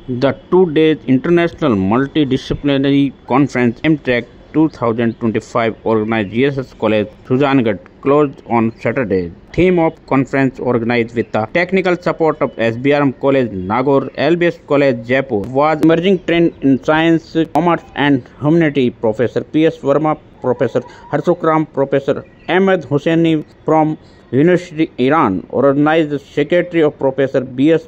The 2 days International Multidisciplinary Conference MTech 2025 organized GSS College Sujangarh closed on Saturday. Theme of conference organized with the technical support of SBRM College Nagaur, LBS College Jaipur was emerging trend in science, commerce and humanity. Professor P.S. Verma, Professor Harshukram, Professor Ahmed Hosseini from University Iran, Organizing Secretary Professor B.S.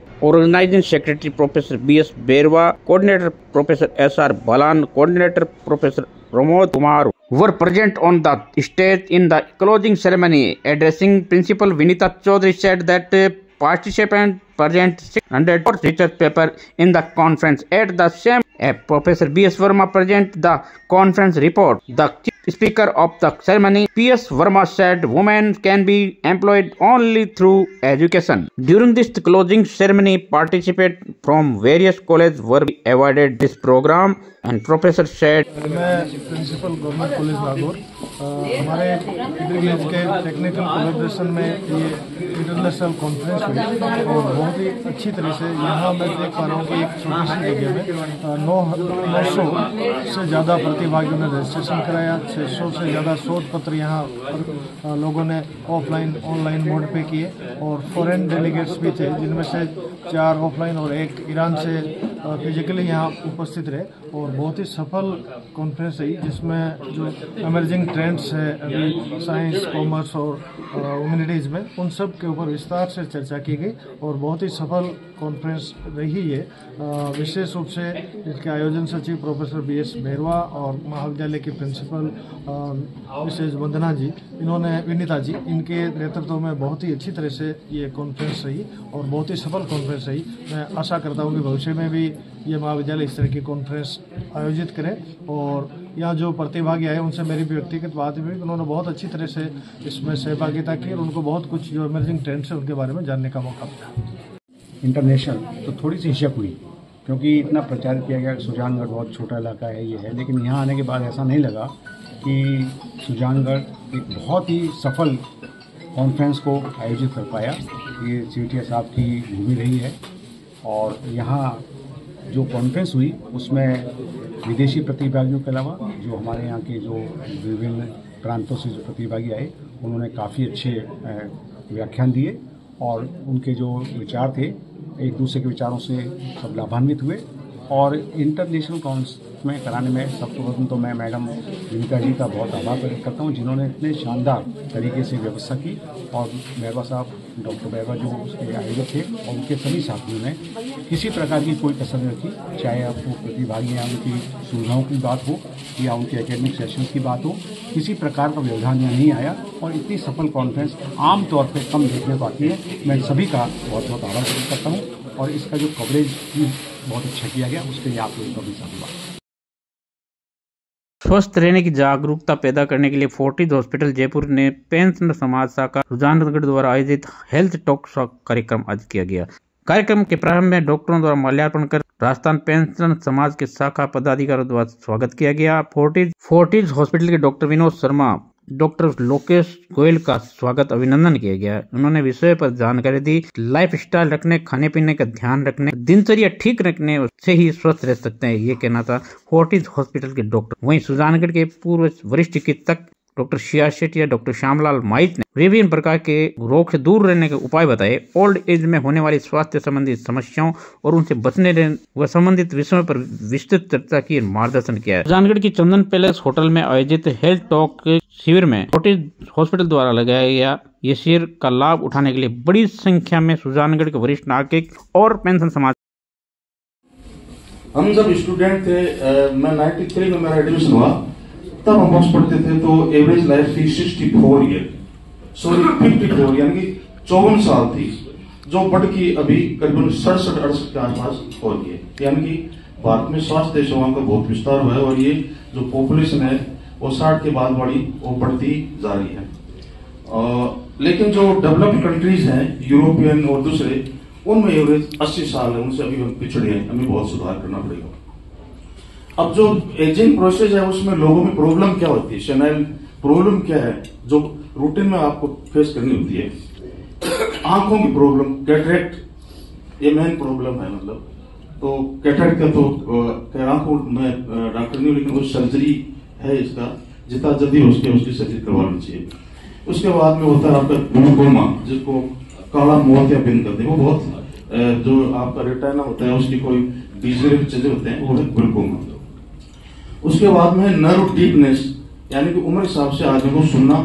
Berwa, Coordinator Professor S.R. Balan, Coordinator Professor Pramod Kumar were present on the stage in the closing ceremony. Addressing Principal Vinita Chaudhary said that participants present 600 research papers in the conference. At the same Professor B.S. Verma present the conference report. The Speaker of the ceremony, P.S. Verma said women can be employed only through education. During this closing ceremony, participants from various colleges were awarded this program and Professor said, मैं principal government college Nagaur हमारे inter college के technical collaboration में ये international conference हुई और बहुत ही अच्छी तरह से यहाँ मैं देख पा रहा हूँ कि एक छोटी सी जगह में 900 से ज़्यादा प्रतिभागियों ने रजिस्ट्रेशन कराया। 600 से ज़्यादा शोध पत्र यहाँ पर लोगों ने ऑफलाइन ऑनलाइन मोड पे किए और फॉरेन डेलीगेट्स भी थे जिनमें से 4 ऑफलाइन और 1 ईरान से फिजिकली यहाँ उपस्थित रहे और बहुत ही सफल कॉन्फ्रेंस रही जिसमें जो इमर्जिंग ट्रेंड्स है अभी साइंस, कॉमर्स और ह्यूमैनिटीज़ में उन सब के ऊपर विस्तार से चर्चा की गई और बहुत ही सफल कॉन्फ्रेंस रही है। विशेष रूप से इसके आयोजन सचिव प्रोफेसर B.S. बेरवा और महाविद्यालय के प्रिंसिपल मिसेज वंदना जी, विनीता जी, इनके नेतृत्व में बहुत ही अच्छी तरह से ये कॉन्फ्रेंस रही और बहुत ही सफल कॉन्फ्रेंस रही। मैं आशा करता हूँ कि भविष्य में भी ये महाविद्यालय इस तरह की कॉन्फ्रेंस आयोजित करें और यहाँ जो प्रतिभागी आए उनसे मेरी भी व्यक्तिगत बात हुई, उन्होंने बहुत अच्छी तरह से इसमें सहभागिता की और उनको बहुत कुछ जो इमर्जिंग ट्रेंड्स है उनके बारे में जानने का मौका मिला। इंटरनेशनल तो थोड़ी सी हिचक हुई क्योंकि इतना प्रचार किया गया कि सुजानगढ़ बहुत छोटा इलाका है ये है, लेकिन यहाँ आने के बाद ऐसा नहीं लगा कि सुजानगढ़ एक बहुत ही सफल कॉन्फ्रेंस को आयोजित कर पाया। ये सीटीए साहब की भूमि रही है और यहाँ जो कॉन्फ्रेंस हुई उसमें विदेशी प्रतिभागियों के अलावा जो हमारे यहाँ के जो विभिन्न प्रांतों से जो प्रतिभागी आए उन्होंने काफ़ी अच्छे व्याख्यान दिए और उनके जो विचार थे एक दूसरे के विचारों से सब लाभान्वित हुए और इंटरनेशनल कॉन्फ्रेंस में कराने में सर्वप्रथम तो मैं मैडम विनीता जी का बहुत आभार प्रकट करता हूँ जिन्होंने इतने शानदार तरीके से व्यवस्था की और बेरवा साहब, डॉक्टर बेरवा जो उसके आयोजक थे और उनके सभी साथियों ने किसी प्रकार की कोई कसर नहीं रखी, चाहे आपको प्रतिभागी या उनकी सुविधाओं की बात हो या उनके एकेडमिक सेशंस की बात हो, किसी प्रकार का व्यवधान यहाँ नहीं आया और इतनी सफल कॉन्फ्रेंस आमतौर पर कम देखने को आती है। मैं सभी का बहुत बहुत आभार प्रकट करता हूँ और इसका जो कवरेज भी बहुत अच्छा किया गया उसके लिए आप लोगों का भी धन्यवाद। स्वस्थ रहने की जागरूकता पैदा करने के लिए फोर्टिज हॉस्पिटल जयपुर ने पेंशन समाज शाखा सुजानगढ़ द्वारा आयोजित हेल्थ टॉक कार्यक्रम आज किया गया। कार्यक्रम के प्रारंभ में डॉक्टरों द्वारा माल्यार्पण कर राजस्थान पेंशन समाज के शाखा पदाधिकारियों द्वारा स्वागत किया गया। फोर्टिज हॉस्पिटल के डॉक्टर विनोद शर्मा, डॉक्टर लोकेश गोयल का स्वागत अभिनंदन किया गया। उन्होंने विषय पर जानकारी दी। लाइफ स्टाइल रखने, खाने पीने का ध्यान रखने, दिनचर्या ठीक रखने से ही स्वस्थ रह सकते हैं, ये कहना था फोर्टिज हॉस्पिटल के डॉक्टर। वहीं सुजानगढ़ के पूर्व वरिष्ठ चिकित्सक डॉक्टर शिया शेट्टी या डॉक्टर श्यामलाल माइच ने विभिन्न प्रकार के रोग से दूर रहने के उपाय बताए। ओल्ड एज में होने वाली स्वास्थ्य संबंधी समस्याओं और उनसे बचने व संबंधित विषयों पर विस्तृत चर्चा की मार्गदर्शन किया। सुजानगढ़ की चंदन पैलेस होटल में आयोजित हेल्थ टॉक शिविर में फोर्टिज हॉस्पिटल द्वारा लगाया गया। ये शिविर का लाभ उठाने के लिए बड़ी संख्या में सुजानगढ़ के वरिष्ठ नागरिक और पेंशन समाज। हम जब स्टूडेंट थे, मैं 93 में मेरा एडमिशन हुआ, तब हम बॉक्स पढ़ते थे तो एवरेज लाइफ थी 54 ईयर, सॉरी 54 यानी कि 54 साल थी, जो बढ़ की अभी करीबन 67-68 के आसपास हो गई है। यानी कि भारत में स्वास्थ्य सेवाओं का बहुत विस्तार हुआ है और ये जो पॉपुलेशन है वो 60 के बाद वो बढ़ती जा रही है। लेकिन जो डेवलप्ड कंट्रीज हैं, यूरोपियन और दूसरे, उनमें एवरेज 80 साल है, उनसे अभी हम पिछड़े हैं, हमें बहुत सुधार करना पड़ेगा। अब जो एजिंग प्रोसेस है उसमें लोगों में प्रॉब्लम क्या होती है, सेनाइल प्रॉब्लम क्या है जो रूटीन में आपको फेस करनी होती है। आंखों की प्रॉब्लम, कैटरेक्ट, ये मेन प्रॉब्लम है। मतलब तो कैटरेक्ट का तो कह रहा हूँ मैं डॉक्टर नहीं हूँ, लेकिन वो सर्जरी है इसका, जितना जल्दी हो सके उसकी सर्जरी करवानी चाहिए। उसके बाद में होता है आपका ग्लूकोमा, जिसको काला मोतिया बिंद करते हैं। वो बहुत जो आपका रेटिना होता है उसकी कोई डिजनरेटिव चीजें होते हैं, वो है ग्लूकोमा। उसके बाद में नर्व डीपनेस, यानी कि उम्र हिसाब से आदमी को सुनना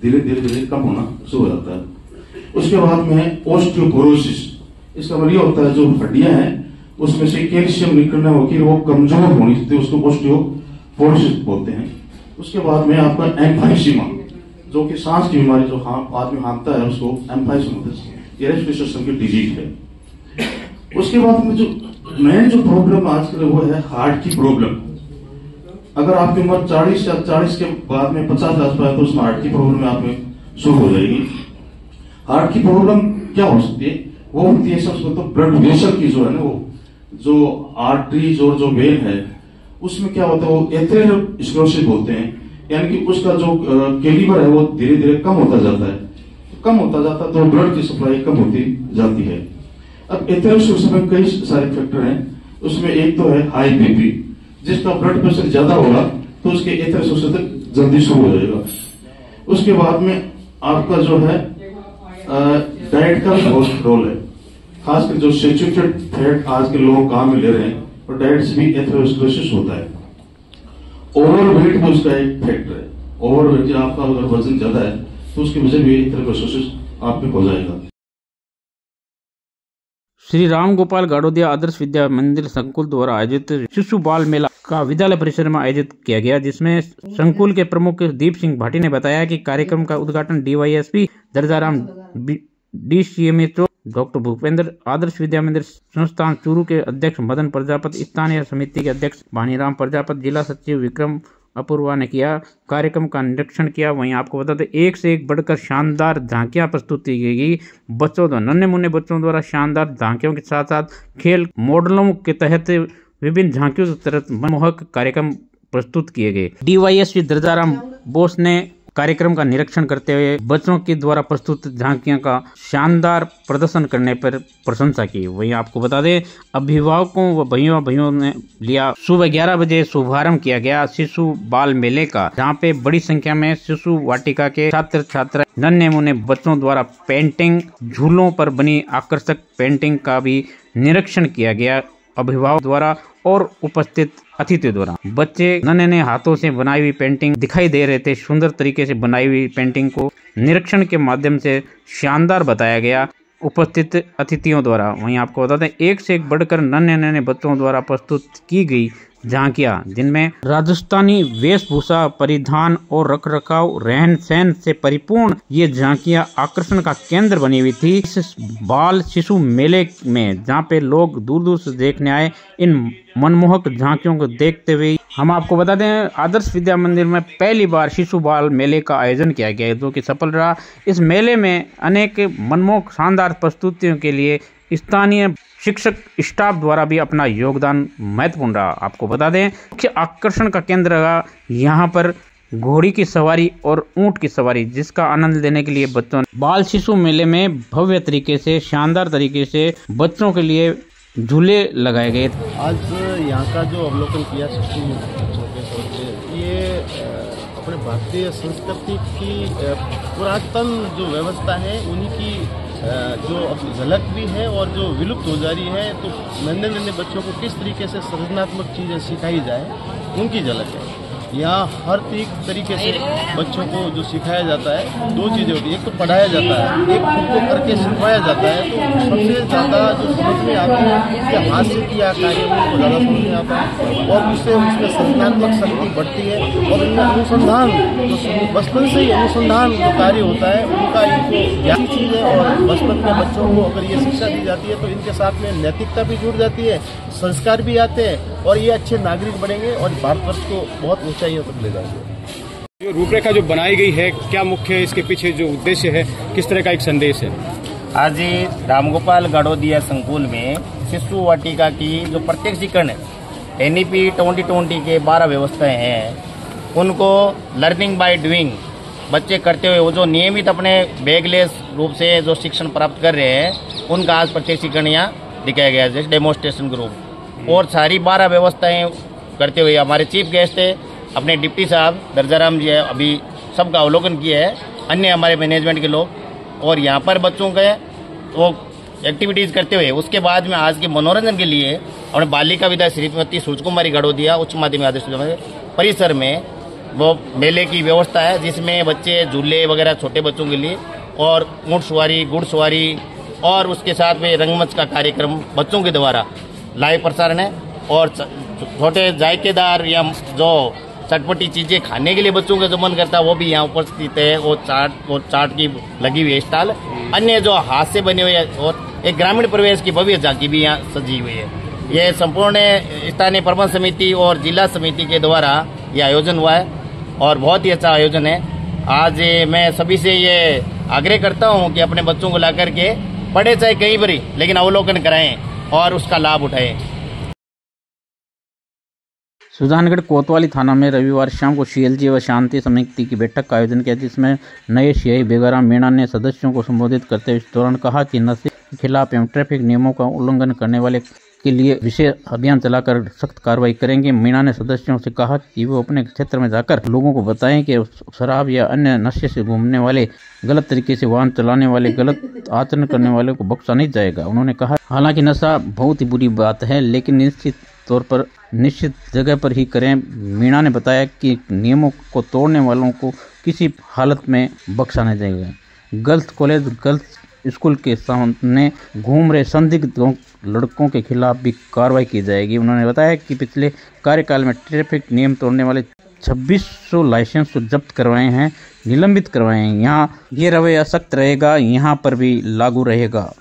धीरे धीरे कम होना शुरू हो जाता है। उसके बाद में है ओस्टियोपोरोसिस। इसका मतलब ये होता है जो हड्डियां हैं उसमें से कैल्शियम निकलना होगी, वो कमजोर होनी चाहिए, उसको ओस्टियोपोरोसिस बोलते हैं। उसके बाद में आपका एम्फाइसीमा, जो कि सांस की बीमारी, जो आदमी हाँफता है उसको एम्फाइसीमा बोलते हैं, ये रेस्पिरेटरी सिस्टम की डिजीज है। उसके बाद में जो मेन जो प्रॉब्लम आजकल वो है हार्ट की प्रॉब्लम। अगर आपकी उम्र 40 या 40 के बाद में 50 आस पास, तो उसमें हार्ट की प्रॉब्लम आप में शुरू हो जाएगी। हार्ट की प्रॉब्लम क्या हो सकती है? वो होती है सबसे तो ब्लड वेसल की जो है ना, वो जो आर्टरीज और जो वेन है उसमें क्या होता है, वो एथेरोस्क्लेरोसिस बोलते हैं, यानी कि उसका जो कैलिबर है वो धीरे धीरे कम होता जाता है। कम होता जाता है तो ब्लड की सप्लाई कम होती जाती है। अब एथेरोस्क्लेरोसिस में कई सारे फैक्टर हैं, उसमें एक तो है हाई बीपी, जिसका ब्लड प्रेशर ज्यादा होगा तो उसके एथेरोस्क्लेरोसिस जल्दी शुरू हो जाएगा। उसके बाद में आपका जो है डाइट का बहुत रोल है, खासकर जो सैचुरेटेड फैट आज के लोग काम में ले रहे हैं, और डाइट से भी एथेरोस्क्लेरोसिस होता है। ओवरवेट भी उसका एक फैक्टर है। ओवरवेट, आपका अगर वजन ज्यादा है तो उसकी वजह भी एथेरोस्क्लेरोसिस आप में हो जाएगा। श्री राम गोपाल गाड़ोदिया आदर्श विद्या मंदिर संकुल द्वारा आयोजित शिशु बाल मेला का विद्यालय परिसर में आयोजित किया गया, जिसमें संकुल के प्रमुख दीप सिंह भाटी ने बताया कि कार्यक्रम का उद्घाटन डीवाईएसपी दर्जाराम, डीसीएमएचओ डॉक्टर भूपेंद्र, आदर्श विद्या मंदिर संस्थान चूरू के अध्यक्ष मदन प्रजापति, स्थानीय समिति के अध्यक्ष भानीराम प्रजापति, जिला सचिव विक्रम अपूर्वा ने किया। कार्यक्रम का निरीक्षण किया। वहीं आपको बता दें, एक से एक बढ़कर शानदार झांकियां प्रस्तुत की गई। बच्चों द्वारा, नन्हे मुन्ने बच्चों द्वारा शानदार झांकियों के साथ साथ खेल मॉडलों के तहत विभिन्न झांकियों के तहत मनमोहक कार्यक्रम प्रस्तुत किए गए। डीवाईएसपी दर्जाराम बोस ने कार्यक्रम का निरीक्षण करते हुए बच्चों के द्वारा प्रस्तुत झांकियों का शानदार प्रदर्शन करने पर प्रशंसा की। वहीं आपको बता दें, अभिभावकों व भाइयों ने लिया सुबह 11 बजे शुभारंभ किया गया शिशु बाल मेले का, जहां पे बड़ी संख्या में शिशु वाटिका के छात्र छात्रा, नन्हे मुन्ने बच्चों द्वारा पेंटिंग, झूलों पर बनी आकर्षक पेंटिंग का भी निरीक्षण किया गया। अभिभावक द्वारा और उपस्थित अतिथियों द्वारा बच्चे नन्हे हाथों से बनाई हुई पेंटिंग दिखाई दे रहे थे। सुंदर तरीके से बनाई हुई पेंटिंग को निरीक्षण के माध्यम से शानदार बताया गया उपस्थित अतिथियों द्वारा। वहीं आपको बता दें, एक से एक बढ़कर नन्हे बच्चों द्वारा प्रस्तुत की गई झांकियां, जिनमें राजस्थानी वेशभूषा परिधान और रखरखाव रहन सहन से परिपूर्ण ये झांकियां आकर्षण का केंद्र बनी हुई थी इस बाल शिशु मेले में, जहां पे लोग दूर दूर से देखने आए। इन मनमोहक झांकियों को देखते हुए हम आपको बता दें, आदर्श विद्या मंदिर में पहली बार शिशु बाल मेले का आयोजन किया गया, जो कि सफल रहा। इस मेले में अनेक मनमोहक शानदार प्रस्तुतियों के लिए स्थानीय शिक्षक स्टाफ द्वारा भी अपना योगदान महत्वपूर्ण रहा। आपको बता दें, मुख्य आकर्षण का केंद्र रहा यहाँ पर घोड़ी की सवारी और ऊंट की सवारी, जिसका आनंद लेने के लिए बच्चों ने बाल शिशु मेले में भव्य तरीके से, शानदार तरीके से बच्चों के लिए झूले लगाए गए। आज यहाँ का जो अवलोकन किया शिशु बच्चों के तौर पे, ये अपने भारतीय संस्कृति की पुरातन जो व्यवस्था है उन्हीं की जो झलक भी है और जो विलुप्त हो जा रही है। तो नन्हे बच्चों को किस तरीके से सृजनात्मक चीज़ें सिखाई जाए, उनकी झलक है। यहाँ हर तरीके से बच्चों को जो सिखाया जाता है, दो चीज़ें होती है, एक तो पढ़ाया जाता है, एक खुद को करके सिखाया जाता है। तो सबसे ज़्यादा जो समझ में आता है उसके हाथ से किया कार्य उनको ज़्यादा समझ में आता है, और उससे उसमें सृजनात्मक शक्ति बढ़ती है। और उनका अनुसंधान, जो बचपन से ही अनुसंधान जो कार्य होता है उनका, इनको ज्ञान चीज़ है। और बचपन में बच्चों को अगर ये शिक्षा दी जाती है तो इनके साथ में नैतिकता भी जुड़ जाती है, संस्कार भी आते हैं, और ये अच्छे नागरिक बनेंगे और भारतवर्ष को बहुत ऊंचाइयों तक ले जाएंगे। जो रूपरेखा जो बनाई गई है, क्या मुख्य इसके पीछे जो उद्देश्य है, किस तरह का एक संदेश है? आज रामगोपाल गाड़ोदिया संकुल में शिशु वाटिका की जो प्रत्यक्षीकरण है, NEP 2020 के 12 व्यवस्थाएं हैं, उनको लर्निंग बाय डूइंग बच्चे करते हुए, वो जो नियमित अपने बैगलेस रूप से जो शिक्षण प्राप्त कर रहे हैं, उनका आज प्रत्यक्षीकरण यहाँ दिखाया गया है, जैसे डेमोन्स्ट्रेशन ग्रुप। और सारी 12 व्यवस्थाएं करते हुए हमारे चीफ गेस्ट थे अपने डिप्टी साहब दर्जाराम जी है, अभी सबका अवलोकन किया है, अन्य हमारे मैनेजमेंट के लोग, और यहाँ पर बच्चों के वो एक्टिविटीज़ करते हुए उसके बाद में आज के मनोरंजन के लिए अपने बालिका विद्या श्रीमती सूरज कुमारी गड़ोदिया उच्च माध्यमिक आदर्श विद्यालय परिसर में वो मेले की व्यवस्था है, जिसमें बच्चे झूले वगैरह छोटे बच्चों के लिए और ऊँट सवारी, घुड़सवारी और उसके साथ में रंगमंच का कार्यक्रम बच्चों के द्वारा लाइव प्रसारण है। और छोटे जायकेदार या जो चटपटी चीज़ें खाने के लिए बच्चों का जो मन करता है वो भी यहाँ उपस्थित है। वो चाट की लगी हुई है स्टॉल, अन्य जो हाथ से बने हुए और एक ग्रामीण प्रवेश की भव्य झांकी भी यहाँ सजी हुई है। यह संपूर्ण स्थानीय प्रबंध समिति और जिला समिति के द्वारा ये आयोजन हुआ है और बहुत ही अच्छा आयोजन है। आज मैं सभी से ये आग्रह करता हूँ कि अपने बच्चों को ला करके पढ़े चाहे कहीं पर ही, लेकिन अवलोकन कराएं और उसका लाभ उठाएं। सुजानगढ़ कोतवाली थाना में रविवार शाम को सीएलजी व शांति समिति की बैठक का आयोजन किया, जिसमें नए सीआई बेगाराम मीणा ने सदस्यों को संबोधित करते हुए इस दौरान कहा कि नशे के खिलाफ एवं ट्रैफिक नियमों का उल्लंघन करने वाले के लिए विशेष अभियान चलाकर सख्त कार्रवाई करेंगे। मीणा ने सदस्यों से कहा कि वो अपने क्षेत्र में जाकर लोगों को बताएं कि शराब या अन्य नशे से घूमने वाले, गलत तरीके से वाहन चलाने वाले, गलत आचरण करने वालों को बख्शा नहीं जाएगा। उन्होंने कहा हालांकि नशा बहुत ही बुरी बात है, लेकिन निश्चित तौर पर निश्चित जगह पर ही करें। मीणा ने बताया कि नियमों को तोड़ने वालों को किसी हालत में बख्शा नहीं जाएगा। गर्ल्स कॉलेज, गर्ल्स स्कूल के सामने घूम रहे संदिग्ध लड़कों के खिलाफ भी कार्रवाई की जाएगी। उन्होंने बताया कि पिछले कार्यकाल में ट्रैफिक नियम तोड़ने वाले 2600 लाइसेंस जब्त करवाए हैं, निलंबित करवाए हैं। यहाँ ये रवैया सख्त रहेगा, यहाँ पर भी लागू रहेगा।